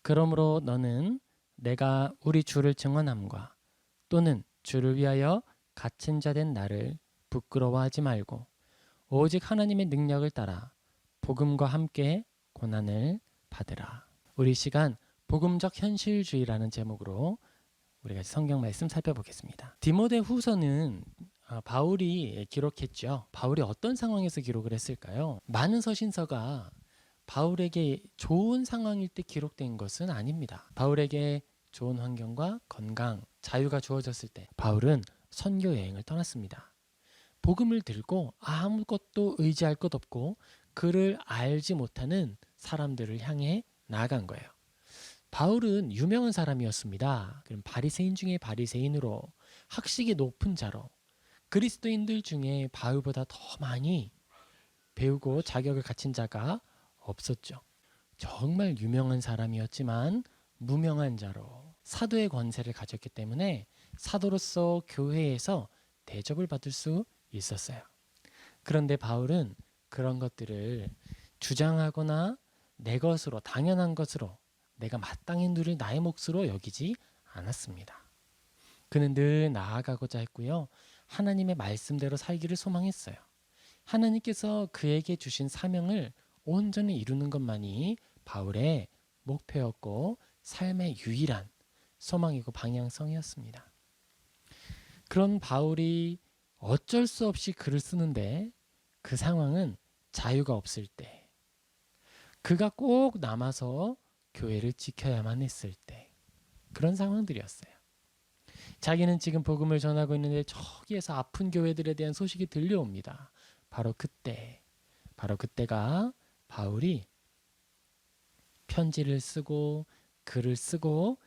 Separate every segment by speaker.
Speaker 1: 그러므로 너는 내가 우리 주를 증언함과 또는 주를 위하여 갇힌 자 된 나를 부끄러워하지 말고 오직 하나님의 능력을 따라 복음과 함께 고난을 받으라. 우리 시간 복음적 현실주의라는 제목으로 우리가 성경 말씀 살펴보겠습니다. 디모데 후서는 바울이 기록했죠. 바울이 어떤 상황에서 기록을 했을까요? 많은 서신서가 바울에게 좋은 상황일 때 기록된 것은 아닙니다. 바울에게 좋은 환경과 건강, 자유가 주어졌을 때 바울은 선교 여행을 떠났습니다. 복음을 들고 아무것도 의지할 것 없고 그를 알지 못하는 사람들을 향해 나아간 거예요. 바울은 유명한 사람이었습니다. 그럼 바리새인 중에 바리새인으로 학식이 높은 자로 그리스도인들 중에 바울보다 더 많이 배우고 자격을 갖춘 자가 없었죠. 정말 유명한 사람이었지만 무명한 자로 사도의 권세를 가졌기 때문에 사도로서 교회에서 대접을 받을 수 있었어요. 그런데 바울은 그런 것들을 주장하거나 내 것으로 당연한 것으로 내가 마땅히 누릴 나의 몫으로 여기지 않았습니다. 그는 늘 나아가고자 했고요. 하나님의 말씀대로 살기를 소망했어요. 하나님께서 그에게 주신 사명을 온전히 이루는 것만이 바울의 목표였고 삶의 유일한 소망이고 방향성이었습니다. 그런 바울이 어쩔 수 없이 글을 쓰는데 그 상황은 자유가 없을 때, 그가 꼭 남아서 교회를 지켜야만 했을 때, 그런 상황들이었어요. 자기는 지금 복음을 전하고 있는데 저기에서 아픈 교회들에 대한 소식이 들려옵니다. 바로 그때가 바울이 편지를 쓰고 글을 쓰고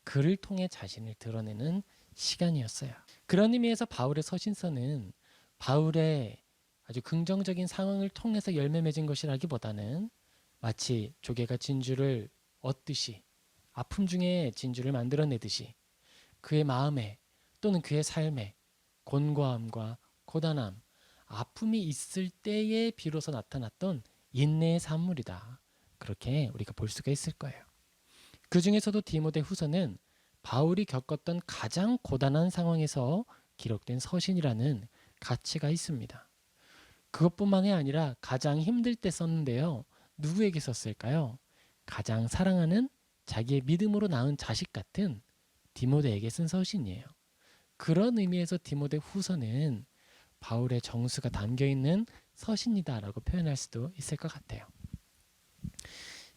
Speaker 1: 글을 통해 자신을 드러내는 시간이었어요. 그런 의미에서 바울의 서신서는 바울의 아주 긍정적인 상황을 통해서 열매 맺은 것이라기보다는 마치 조개가 진주를 얻듯이 아픔 중에 진주를 만들어내듯이 그의 마음에 또는 그의 삶에 곤고함과 고단함, 아픔이 있을 때에 비로소 나타났던 인내의 산물이다. 그렇게 우리가 볼 수가 있을 거예요. 그 중에서도 디모데 후서는 바울이 겪었던 가장 고단한 상황에서 기록된 서신이라는 가치가 있습니다. 그것뿐만이 아니라 가장 힘들 때 썼는데요. 누구에게 썼을까요? 가장 사랑하는 자기의 믿음으로 낳은 자식 같은 디모데에게 쓴 서신이에요. 그런 의미에서 디모데 후서는 바울의 정수가 담겨있는 서신이다라고 표현할 수도 있을 것 같아요.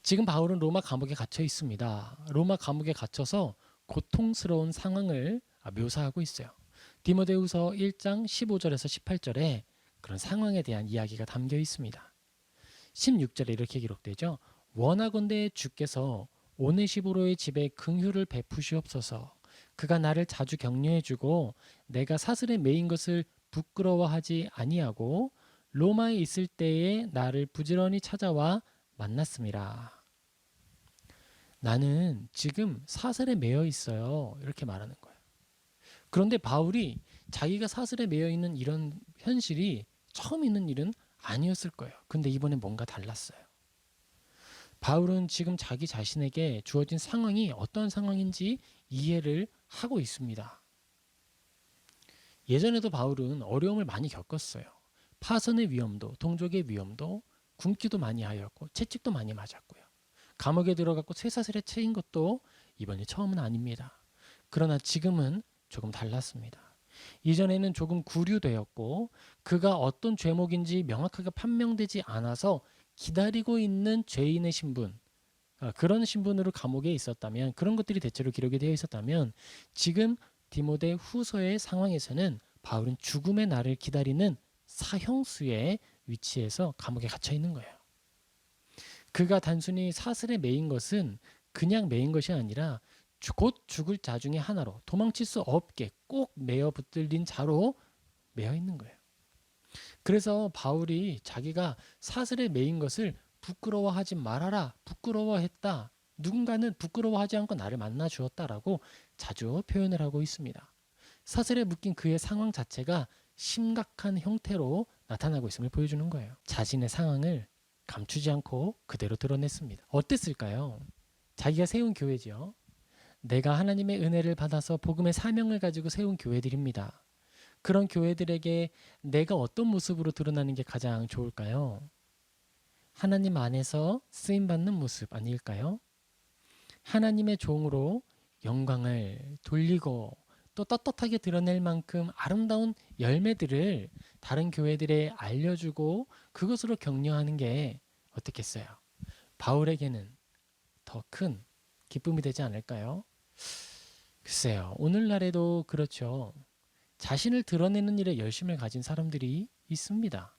Speaker 1: 지금 바울은 로마 감옥에 갇혀 있습니다. 로마 감옥에 갇혀서 고통스러운 상황을 묘사하고 있어요. 디모데후서 1장 15절에서 18절에 그런 상황에 대한 이야기가 담겨 있습니다. 16절에 이렇게 기록되죠. 원하건대 주께서 오네시보로의 집에 긍휼을 베푸시옵소서. 그가 나를 자주 격려해주고 내가 사슬에 매인 것을 부끄러워하지 아니하고 로마에 있을 때에 나를 부지런히 찾아와 만났습니다. 나는 지금 사슬에 매여 있어요. 이렇게 말하는 거예요. 그런데 바울이 자기가 사슬에 매여 있는 이런 현실이 처음 있는 일은 아니었을 거예요. 근데 이번에 뭔가 달랐어요. 바울은 지금 자기 자신에게 주어진 상황이 어떤 상황인지 이해를 하고 있습니다. 예전에도 바울은 어려움을 많이 겪었어요. 파선의 위험도, 동족의 위험도, 굶기도 많이 하였고 채찍도 많이 맞았고요. 감옥에 들어갔고 쇠사슬에 채인 것도 이번이 처음은 아닙니다. 그러나 지금은 조금 달랐습니다. 이전에는 조금 구류되었고 그가 어떤 죄목인지 명확하게 판명되지 않아서 기다리고 있는 죄인의 신분, 그런 신분으로 감옥에 있었다면, 그런 것들이 대체로 기록이 되어 있었다면 지금 디모데 후서의 상황에서는 바울은 죽음의 날을 기다리는 사형수의 위치에서 감옥에 갇혀 있는 거예요. 그가 단순히 사슬에 매인 것은 그냥 매인 것이 아니라 곧 죽을 자 중에 하나로, 도망칠 수 없게 꼭 매어 붙들린 자로 매어 있는 거예요. 그래서 바울이 자기가 사슬에 매인 것을 부끄러워하지 말아라, 부끄러워했다, 누군가는 부끄러워하지 않고 나를 만나 주었다라고 자주 표현을 하고 있습니다. 사슬에 묶인 그의 상황 자체가 심각한 형태로 나타나고 있음을 보여주는 거예요. 자신의 상황을 감추지 않고 그대로 드러냈습니다. 어땠을까요? 자기가 세운 교회지요. 내가 하나님의 은혜를 받아서 복음의 사명을 가지고 세운 교회들입니다. 그런 교회들에게 내가 어떤 모습으로 드러나는 게 가장 좋을까요? 하나님 안에서 쓰임받는 모습 아닐까요? 하나님의 종으로 영광을 돌리고 또 떳떳하게 드러낼 만큼 아름다운 열매들을 다른 교회들에 알려주고 그것으로 격려하는 게 어떻겠어요? 바울에게는 더 큰 기쁨이 되지 않을까요? 글쎄요. 오늘날에도 그렇죠. 자신을 드러내는 일에 열심을 가진 사람들이 있습니다.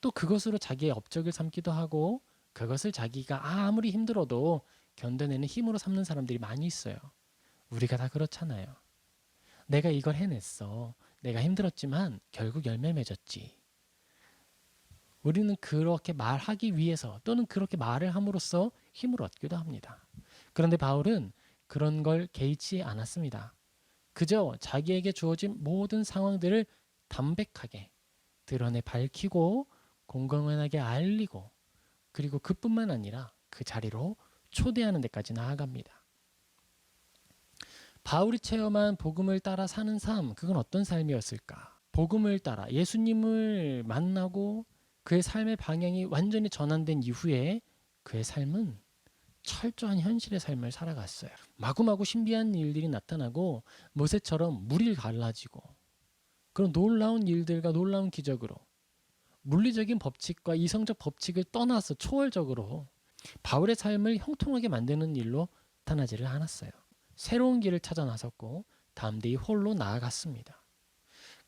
Speaker 1: 또 그것으로 자기의 업적을 삼기도 하고 그것을 자기가 아무리 힘들어도 견뎌내는 힘으로 삼는 사람들이 많이 있어요. 우리가 다 그렇잖아요. 내가 이걸 해냈어. 내가 힘들었지만 결국 열매 맺었지. 우리는 그렇게 말하기 위해서 또는 그렇게 말을 함으로써 힘을 얻기도 합니다. 그런데 바울은 그런 걸 개의치 않았습니다. 그저 자기에게 주어진 모든 상황들을 담백하게 드러내 밝히고 공공연하게 알리고 그리고 그뿐만 아니라 그 자리로 초대하는 데까지 나아갑니다. 바울이 체험한 복음을 따라 사는 삶, 그건 어떤 삶이었을까? 복음을 따라 예수님을 만나고 그의 삶의 방향이 완전히 전환된 이후에 그의 삶은 철저한 현실의 삶을 살아갔어요. 마구마구 신비한 일들이 나타나고 모세처럼 물이 갈라지고 그런 놀라운 일들과 놀라운 기적으로 물리적인 법칙과 이성적 법칙을 떠나서 초월적으로 바울의 삶을 형통하게 만드는 일로 나타나지를 않았어요. 새로운 길을 찾아 나섰고 담대히 홀로 나아갔습니다.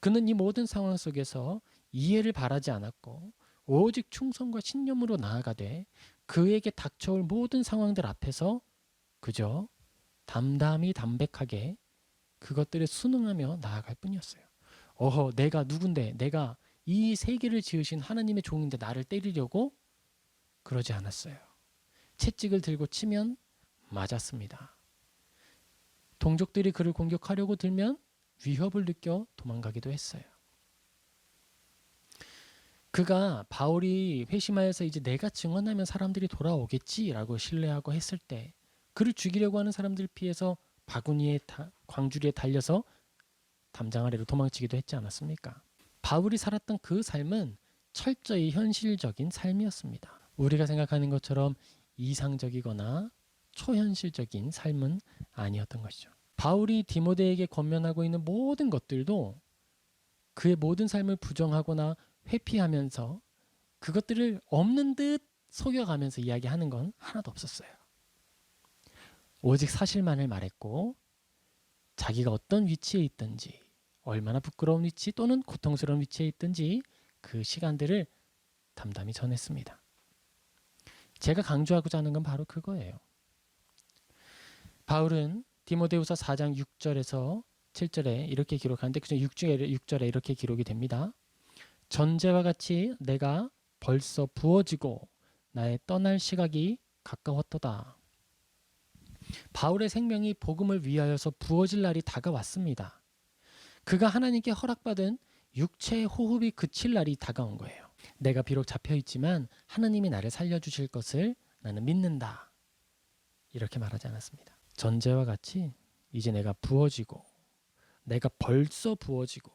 Speaker 1: 그는 이 모든 상황 속에서 이해를 바라지 않았고 오직 충성과 신념으로 나아가되 그에게 닥쳐올 모든 상황들 앞에서 그저 담담히 담백하게 그것들을 순응하며 나아갈 뿐이었어요. 내가 누군데, 내가 이 세계를 지으신 하나님의 종인데 나를 때리려고? 그러지 않았어요. 채찍을 들고 치면 맞았습니다. 동족들이 그를 공격하려고 들면 위협을 느껴 도망가기도 했어요. 그가 바울이 회심하여서 이제 내가 증언하면 사람들이 돌아오겠지라고 신뢰하고 했을 때 그를 죽이려고 하는 사람들 피해서 바구니에 광주리에 달려서 담장 아래로 도망치기도 했지 않았습니까? 바울이 살았던 그 삶은 철저히 현실적인 삶이었습니다. 우리가 생각하는 것처럼 이상적이거나 초현실적인 삶은 아니었던 것이죠. 바울이 디모데에게 권면하고 있는 모든 것들도 그의 모든 삶을 부정하거나 회피하면서 그것들을 없는 듯 속여가면서 이야기하는 건 하나도 없었어요. 오직 사실만을 말했고 자기가 어떤 위치에 있든지 얼마나 부끄러운 위치 또는 고통스러운 위치에 있든지 그 시간들을 담담히 전했습니다. 제가 강조하고자 하는 건 바로 그거예요. 바울은 디모데후서 4장 6절에서 7절에 이렇게 기록하는데 그중 6절에 이렇게 기록이 됩니다. 전제와 같이 내가 벌써 부어지고 나의 떠날 시각이 가까웠도다. 바울의 생명이 복음을 위하여서 부어질 날이 다가왔습니다. 그가 하나님께 허락받은 육체의 호흡이 그칠 날이 다가온 거예요. 내가 비록 잡혀있지만 하나님이 나를 살려주실 것을 나는 믿는다. 이렇게 말하지 않았습니다. 전제와 같이 이제 내가 부어지고 내가 벌써 부어지고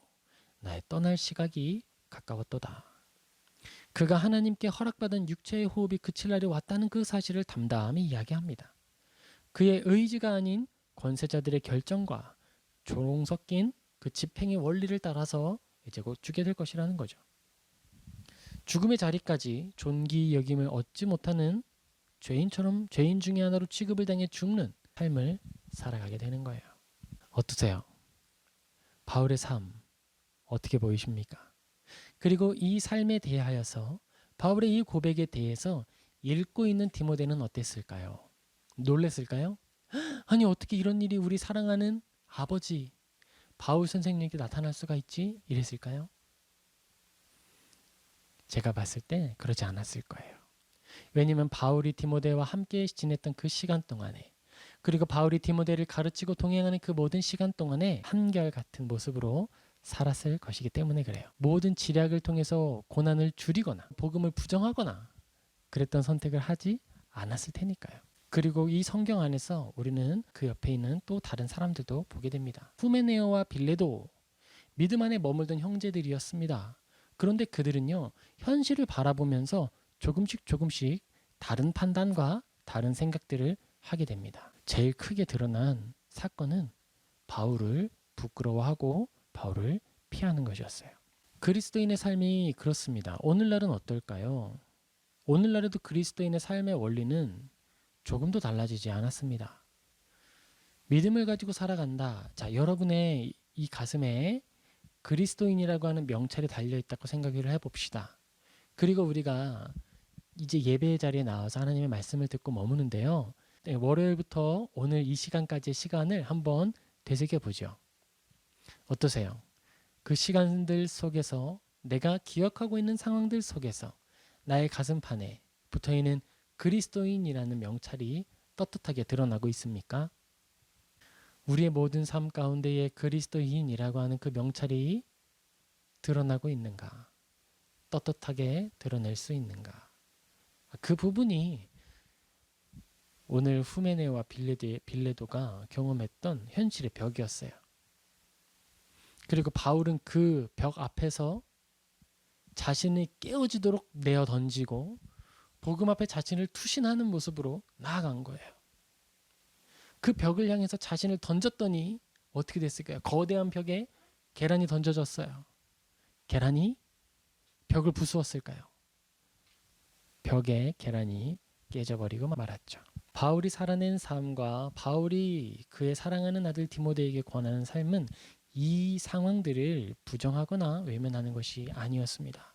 Speaker 1: 나의 떠날 시각이 가까웠도다. 그가 하나님께 허락받은 육체의 호흡이 그칠 날이 왔다는 그 사실을 담담히 이야기합니다. 그의 의지가 아닌 권세자들의 결정과 조롱 섞인 그 집행의 원리를 따라서 이제 곧 죽게 될 것이라는 거죠. 죽음의 자리까지 존귀 여김을 얻지 못하는 죄인처럼 죄인 중에 하나로 취급을 당해 죽는 삶을 살아가게 되는 거예요. 어떠세요? 바울의 삶 어떻게 보이십니까? 그리고 이 삶에 대하여서 바울의 이 고백에 대해서 읽고 있는 디모데는 어땠을까요? 놀랬을까요? 아니 어떻게 이런 일이 우리 사랑하는 아버지 바울 선생님께 나타날 수가 있지? 이랬을까요? 제가 봤을 때 그러지 않았을 거예요. 왜냐하면 바울이 디모데와 함께 지냈던 그 시간 동안에 그리고 바울이 디모데를 가르치고 동행하는 그 모든 시간 동안에 한결같은 모습으로 살았을 것이기 때문에 그래요. 모든 지략을 통해서 고난을 줄이거나 복음을 부정하거나 그랬던 선택을 하지 않았을 테니까요. 그리고 이 성경 안에서 우리는 그 옆에 있는 또 다른 사람들도 보게 됩니다. 후메네오와 빌레도 믿음 안에 머물던 형제들이었습니다. 그런데 그들은요, 현실을 바라보면서 조금씩 다른 판단과 다른 생각들을 하게 됩니다. 제일 크게 드러난 사건은 바울을 부끄러워하고 바울을 피하는 것이었어요. 그리스도인의 삶이 그렇습니다. 오늘날은 어떨까요? 오늘날에도 그리스도인의 삶의 원리는 조금도 달라지지 않았습니다. 믿음을 가지고 살아간다. 자, 여러분의 이 가슴에 그리스도인이라고 하는 명찰이 달려있다고 생각을 해봅시다. 그리고 우리가 이제 예배의 자리에 나와서 하나님의 말씀을 듣고 머무는데요. 월요일부터 오늘 이 시간까지의 시간을 한번 되새겨보죠. 어떠세요? 그 시간들 속에서 내가 기억하고 있는 상황들 속에서 나의 가슴판에 붙어있는 그리스도인이라는 명찰이 떳떳하게 드러나고 있습니까? 우리의 모든 삶 가운데에 그리스도인이라고 하는 그 명찰이 드러나고 있는가? 떳떳하게 드러낼 수 있는가? 그 부분이 오늘 후메네와 빌레도가 경험했던 현실의 벽이었어요. 그리고 바울은 그 벽 앞에서 자신이 깨어지도록 내어 던지고 복음 앞에 자신을 투신하는 모습으로 나아간 거예요. 그 벽을 향해서 자신을 던졌더니 어떻게 됐을까요? 거대한 벽에 계란이 던져졌어요. 계란이 벽을 부수었을까요? 벽에 계란이 깨져버리고 말았죠. 바울이 살아낸 삶과 바울이 그의 사랑하는 아들 디모데에게 권하는 삶은 이 상황들을 부정하거나 외면하는 것이 아니었습니다.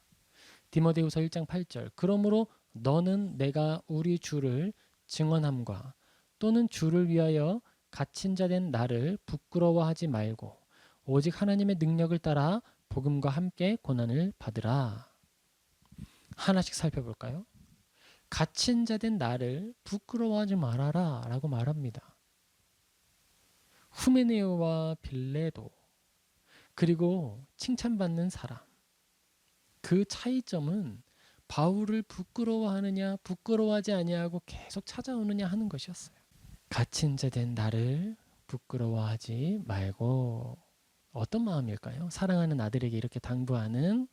Speaker 1: 디모데후서 1장 8절 그러므로 너는 내가 우리 주를 증언함과 또는 주를 위하여 갇힌 자 된 나를 부끄러워하지 말고 오직 하나님의 능력을 따라 복음과 함께 고난을 받으라. 하나씩 살펴볼까요? 갇힌 자 된 나를 부끄러워하지 말아라 라고 말합니다. 후메네오와 빌레도 그리고 칭찬받는 사람 그 차이점은 바울을 부끄러워하느냐 부끄러워하지 아니하고 계속 찾아오느냐 하는 것이었어요. 갇힌 자 된 나를 부끄러워하지 말고 어떤 마음일까요? 사랑하는 아들에게 이렇게 당부하는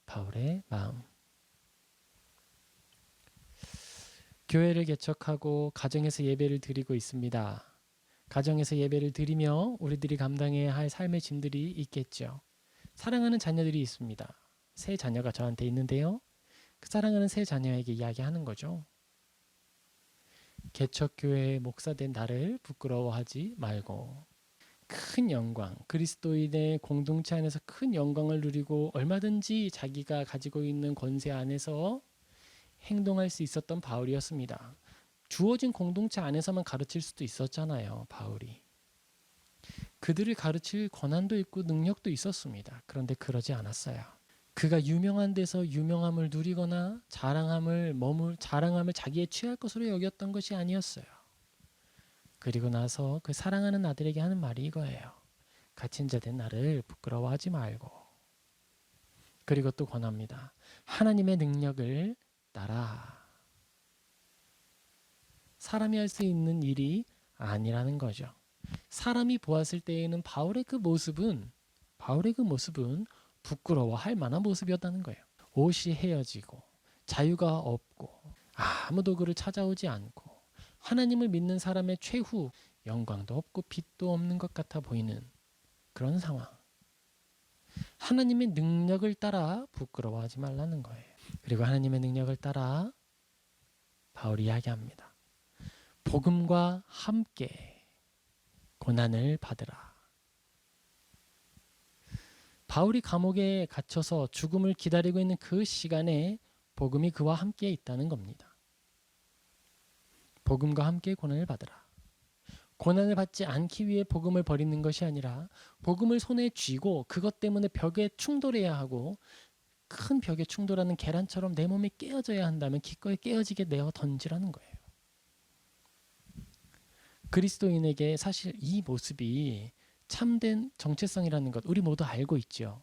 Speaker 1: 바울의 마음. 교회를 개척하고 가정에서 예배를 드리고 있습니다. 가정에서 예배를 드리며 우리들이 감당해야 할 삶의 짐들이 있겠죠. 사랑하는 자녀들이 있습니다. 새 자녀가 저한테 있는데요. 그 사랑하는 새 자녀에게 이야기하는 거죠. 개척교회의 목사된 나를 부끄러워하지 말고 큰 영광, 그리스도인의 공동체 안에서 큰 영광을 누리고 얼마든지 자기가 가지고 있는 권세 안에서 행동할 수 있었던 바울이었습니다. 주어진 공동체 안에서만 가르칠 수도 있었잖아요, 바울이. 그들을 가르칠 권한도 있고 능력도 있었습니다. 그런데 그러지 않았어요. 그가 유명한 데서 유명함을 누리거나 자랑함을 자기의 취할 것으로 여겼던 것이 아니었어요. 그리고 나서 그 사랑하는 아들에게 하는 말이 이거예요. 갇힌 자 된 나를 부끄러워하지 말고. 그리고 또 권합니다. 하나님의 능력을 따라. 사람이 할 수 있는 일이 아니라는 거죠. 사람이 보았을 때에는 바울의 그 모습은 부끄러워할 만한 모습이었다는 거예요. 옷이 헤어지고 자유가 없고 아무도 그를 찾아오지 않고 하나님을 믿는 사람의 최후 영광도 없고 빛도 없는 것 같아 보이는 그런 상황. 하나님의 능력을 따라 부끄러워하지 말라는 거예요. 그리고 하나님의 능력을 따라 바울이 이야기합니다. 복음과 함께 고난을 받으라. 바울이 감옥에 갇혀서 죽음을 기다리고 있는 그 시간에 복음이 그와 함께 있다는 겁니다. 복음과 함께 고난을 받으라. 고난을 받지 않기 위해 복음을 버리는 것이 아니라 복음을 손에 쥐고 그것 때문에 벽에 충돌해야 하고 큰 벽에 충돌하는 계란처럼 내 몸이 깨어져야 한다면 기꺼이 깨어지게 내어 던지라는 거예요. 그리스도인에게 사실 이 모습이 참된 정체성이라는 것 우리 모두 알고 있죠.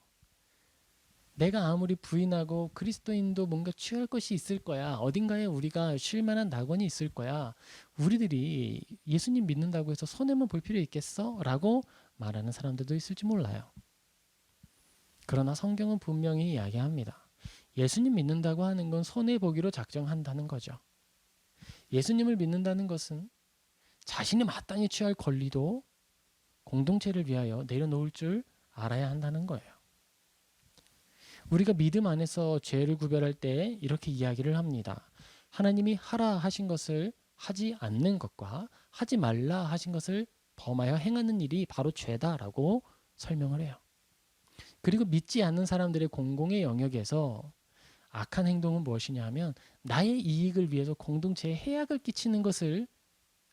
Speaker 1: 내가 아무리 부인하고 그리스도인도 뭔가 취할 것이 있을 거야. 어딘가에 우리가 쉴 만한 낙원이 있을 거야. 우리들이 예수님 믿는다고 해서 손해만 볼 필요 있겠어? 라고 말하는 사람들도 있을지 몰라요. 그러나 성경은 분명히 이야기합니다. 예수님 믿는다고 하는 건 손해보기로 작정한다는 거죠. 예수님을 믿는다는 것은 자신이 마땅히 취할 권리도 공동체를 위하여 내려놓을 줄 알아야 한다는 거예요. 우리가 믿음 안에서 죄를 구별할 때 이렇게 이야기를 합니다. 하나님이 하라 하신 것을 하지 않는 것과 하지 말라 하신 것을 범하여 행하는 일이 바로 죄다라고 설명을 해요. 그리고 믿지 않는 사람들의 공공의 영역에서 악한 행동은 무엇이냐 하면 나의 이익을 위해서 공동체에 해악을 끼치는 것을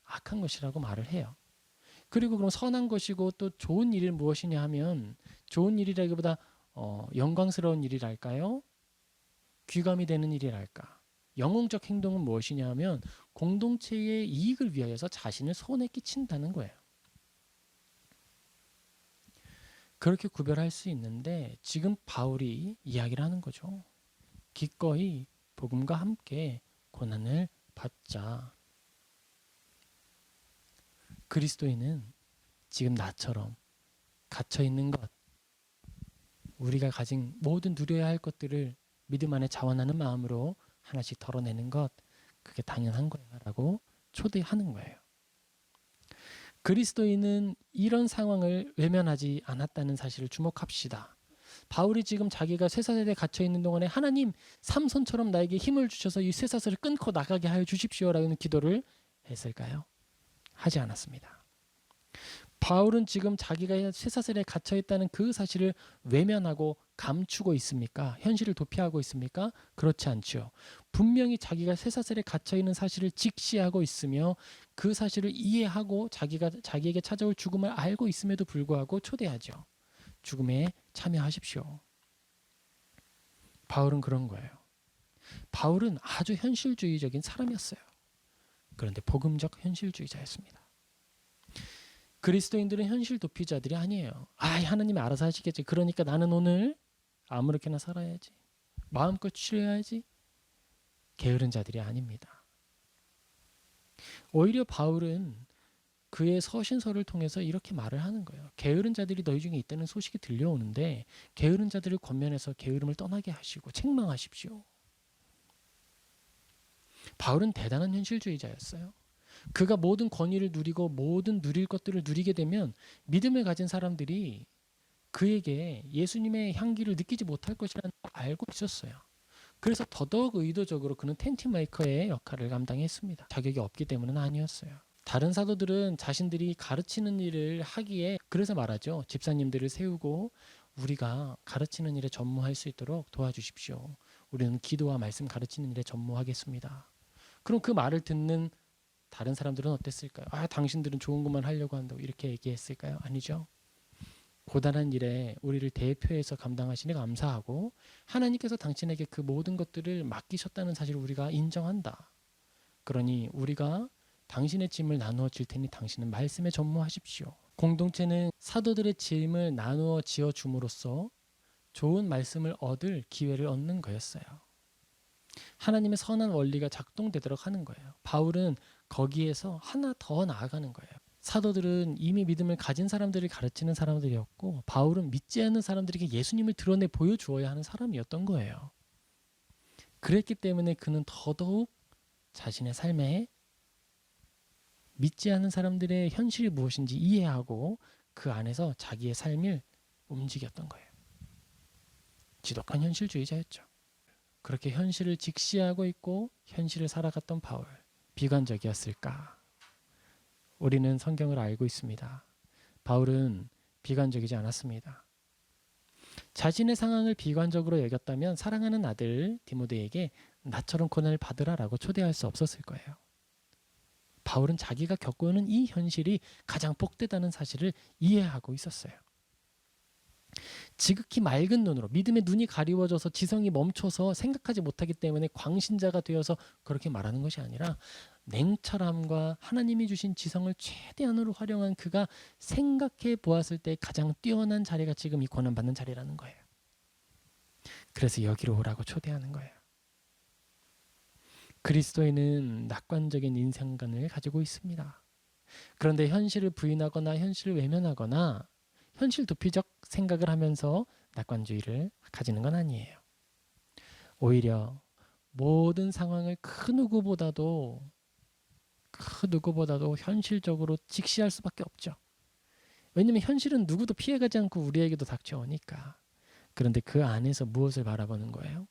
Speaker 1: 악한 것이라고 말을 해요. 그리고 그럼 선한 것이고 또 좋은 일이 무엇이냐 하면 좋은 일이라기보다 영광스러운 일이랄까요? 귀감이 되는 일이랄까? 영웅적 행동은 무엇이냐 하면 공동체의 이익을 위하여서 자신을 손에 끼친다는 거예요. 그렇게 구별할 수 있는데 지금 바울이 이야기를 하는 거죠. 기꺼이 복음과 함께 고난을 받자. 그리스도인은 지금 나처럼 갇혀 있는 것, 우리가 가진 모든 누려야 할 것들을 믿음 안에 자원하는 마음으로 하나씩 덜어내는 것, 그게 당연한 거야 라고 초대하는 거예요. 그리스도인은 이런 상황을 외면하지 않았다는 사실을 주목합시다. 바울이 지금 자기가 쇠사슬에 갇혀 있는 동안에 하나님 삼손처럼 나에게 힘을 주셔서 이 쇠사슬을 끊고 나가게 하여 주십시오라는 기도를 했을까요? 하지 않았습니다. 바울은 지금 자기가 쇠사슬에 갇혀 있다는 그 사실을 외면하고 감추고 있습니까? 현실을 도피하고 있습니까? 그렇지 않죠. 분명히 자기가 쇠사슬에 갇혀 있는 사실을 직시하고 있으며 그 사실을 이해하고 자기에게 찾아올 죽음을 알고 있음에도 불구하고 초대하죠. 죽음에 참여하십시오. 바울은 그런 거예요. 바울은 아주 현실주의적인 사람이었어요. 그런데 복음적 현실주의자였습니다. 그리스도인들은 현실 도피자들이 아니에요. 하나님이 알아서 하시겠지. 그러니까 나는 오늘 아무렇게나 살아야지. 마음껏 취해야지. 게으른 자들이 아닙니다. 오히려 바울은 그의 서신서를 통해서 이렇게 말을 하는 거예요. 게으른 자들이 너희 중에 있다는 소식이 들려오는데 게으른 자들을 권면해서 게으름을 떠나게 하시고 책망하십시오. 바울은 대단한 현실주의자였어요. 그가 모든 권위를 누리고 모든 누릴 것들을 누리게 되면 믿음을 가진 사람들이 그에게 예수님의 향기를 느끼지 못할 것이라는 걸 알고 있었어요. 그래서 더더욱 의도적으로 그는 텐트 메이커의 역할을 감당했습니다. 자격이 없기 때문은 아니었어요. 다른 사도들은 자신들이 가르치는 일을 하기에 그래서 말하죠. 집사님들을 세우고 우리가 가르치는 일에 전무할 수 있도록 도와주십시오. 우리는 기도와 말씀 가르치는 일에 전무하겠습니다. 그럼 그 말을 듣는 다른 사람들은 어땠을까요? 당신들은 좋은 것만 하려고 한다고 이렇게 얘기했을까요? 아니죠. 고단한 일에 우리를 대표해서 감당하시니 감사하고 하나님께서 당신에게 그 모든 것들을 맡기셨다는 사실을 우리가 인정한다. 그러니 우리가 당신의 짐을 나누어 줄 테니 당신은 말씀에 전무하십시오. 공동체는 사도들의 짐을 나누어 지어 줌으로써 좋은 말씀을 얻을 기회를 얻는 거였어요. 하나님의 선한 원리가 작동되도록 하는 거예요. 바울은 거기에서 하나 더 나아가는 거예요. 사도들은 이미 믿음을 가진 사람들을 가르치는 사람들이었고 바울은 믿지 않는 사람들에게 예수님을 드러내 보여주어야 하는 사람이었던 거예요. 그랬기 때문에 그는 더더욱 자신의 삶에 믿지 않는 사람들의 현실이 무엇인지 이해하고 그 안에서 자기의 삶을 움직였던 거예요. 지독한 현실주의자였죠. 그렇게 현실을 직시하고 있고 현실을 살아갔던 바울. 비관적이었을까? 우리는 성경을 알고 있습니다. 바울은 비관적이지 않았습니다. 자신의 상황을 비관적으로 여겼다면 사랑하는 아들 디모데에게 나처럼 고난을 받으라라고 초대할 수 없었을 거예요. 바울은 자기가 겪고 있는 이 현실이 가장 복되다는 사실을 이해하고 있었어요. 지극히 맑은 눈으로 믿음의 눈이 가리워져서 지성이 멈춰서 생각하지 못하기 때문에 광신자가 되어서 그렇게 말하는 것이 아니라 냉철함과 하나님이 주신 지성을 최대한으로 활용한 그가 생각해 보았을 때 가장 뛰어난 자리가 지금 이 고난받는 자리라는 거예요. 그래서 여기로 오라고 초대하는 거예요. 그리스도인은 낙관적인 인생관을 가지고 있습니다. 그런데 현실을 부인하거나 현실을 외면하거나 현실 도피적 생각을 하면서 낙관주의를 가지는 건 아니에요. 오히려 모든 상황을 그 누구보다도 현실적으로 직시할 수밖에 없죠. 왜냐하면 현실은 누구도 피해가지 않고 우리에게도 닥쳐오니까. 그런데 그 안에서 무엇을 바라보는 거예요?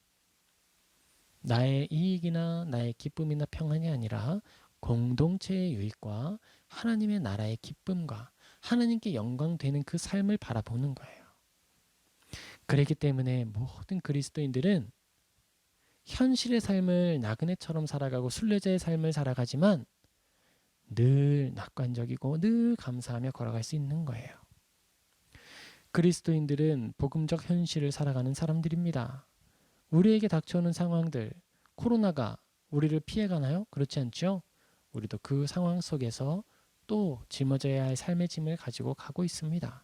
Speaker 1: 나의 이익이나 나의 기쁨이나 평안이 아니라 공동체의 유익과 하나님의 나라의 기쁨과 하나님께 영광되는 그 삶을 바라보는 거예요. 그렇기 때문에 모든 그리스도인들은 현실의 삶을 나그네처럼 살아가고 순례자의 삶을 살아가지만 늘 낙관적이고 늘 감사하며 걸어갈 수 있는 거예요. 그리스도인들은 복음적 현실을 살아가는 사람들입니다. 우리에게 닥쳐오는 상황들, 코로나가 우리를 피해가나요? 그렇지 않죠? 우리도 그 상황 속에서 또 짊어져야 할 삶의 짐을 가지고 가고 있습니다.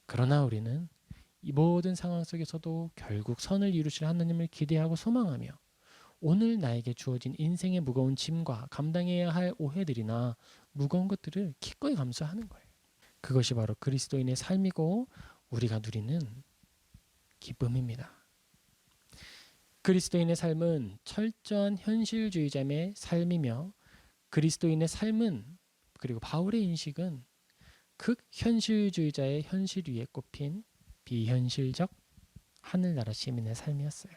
Speaker 1: 그러나 우리는 이 모든 상황 속에서도 결국 선을 이루실 하나님을 기대하고 소망하며 오늘 나에게 주어진 인생의 무거운 짐과 감당해야 할 오해들이나 무거운 것들을 기꺼이 감수하는 거예요. 그것이 바로 그리스도인의 삶이고 우리가 누리는 기쁨입니다. 그리스도인의 삶은 철저한 현실주의자의 삶이며 그리스도인의 삶은 그리고 바울의 인식은 극현실주의자의 현실 위에 꼽힌 비현실적 하늘나라 시민의 삶이었어요.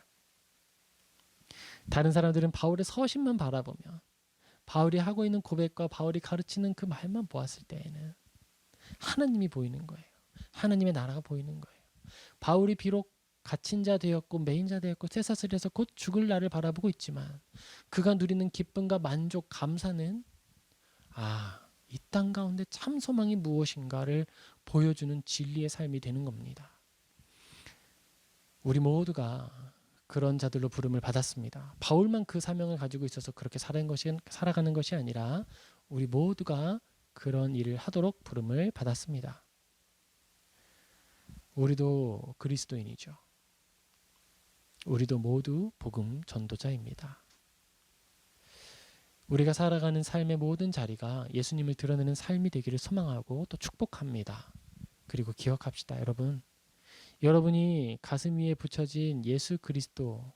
Speaker 1: 다른 사람들은 바울의 서신만 바라보며 바울이 하고 있는 고백과 바울이 가르치는 그 말만 보았을 때에는 하나님이 보이는 거예요. 하나님의 나라가 보이는 거예요. 바울이 비록 갇힌 자 되었고 매인 자 되었고 쇠사슬에서 곧 죽을 날을 바라보고 있지만 그가 누리는 기쁨과 만족, 감사는 이 땅 가운데 참 소망이 무엇인가를 보여주는 진리의 삶이 되는 겁니다. 우리 모두가 그런 자들로 부름을 받았습니다. 바울만 그 사명을 가지고 있어서 그렇게 살아가는 것이 아니라 우리 모두가 그런 일을 하도록 부름을 받았습니다. 우리도 그리스도인이죠. 우리도 모두 복음 전도자입니다. 우리가 살아가는 삶의 모든 자리가 예수님을 드러내는 삶이 되기를 소망하고 또 축복합니다. 그리고 기억합시다, 여러분. 여러분이 가슴 위에 붙여진 예수 그리스도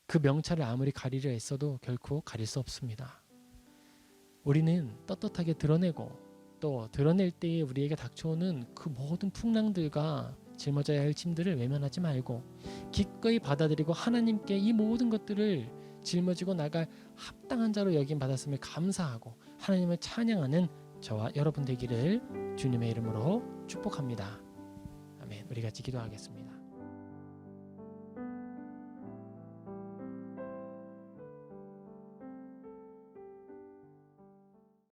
Speaker 1: 그 명찰을 아무리 가리려 애써도 결코 가릴 수 없습니다. 우리는 떳떳하게 드러내고 또 드러낼 때에 우리에게 닥쳐오는 그 모든 풍랑들과 짊어져야 할 짐들을 외면하지 말고 기꺼이 받아들이고 하나님께 이 모든 것들을 짊어지고 나갈 합당한 자로 여김 받았음을 감사하고 하나님을 찬양하는 저와 여러분 되기를 주님의 이름으로 축복합니다. 아멘. 우리 같이 기도하겠습니다.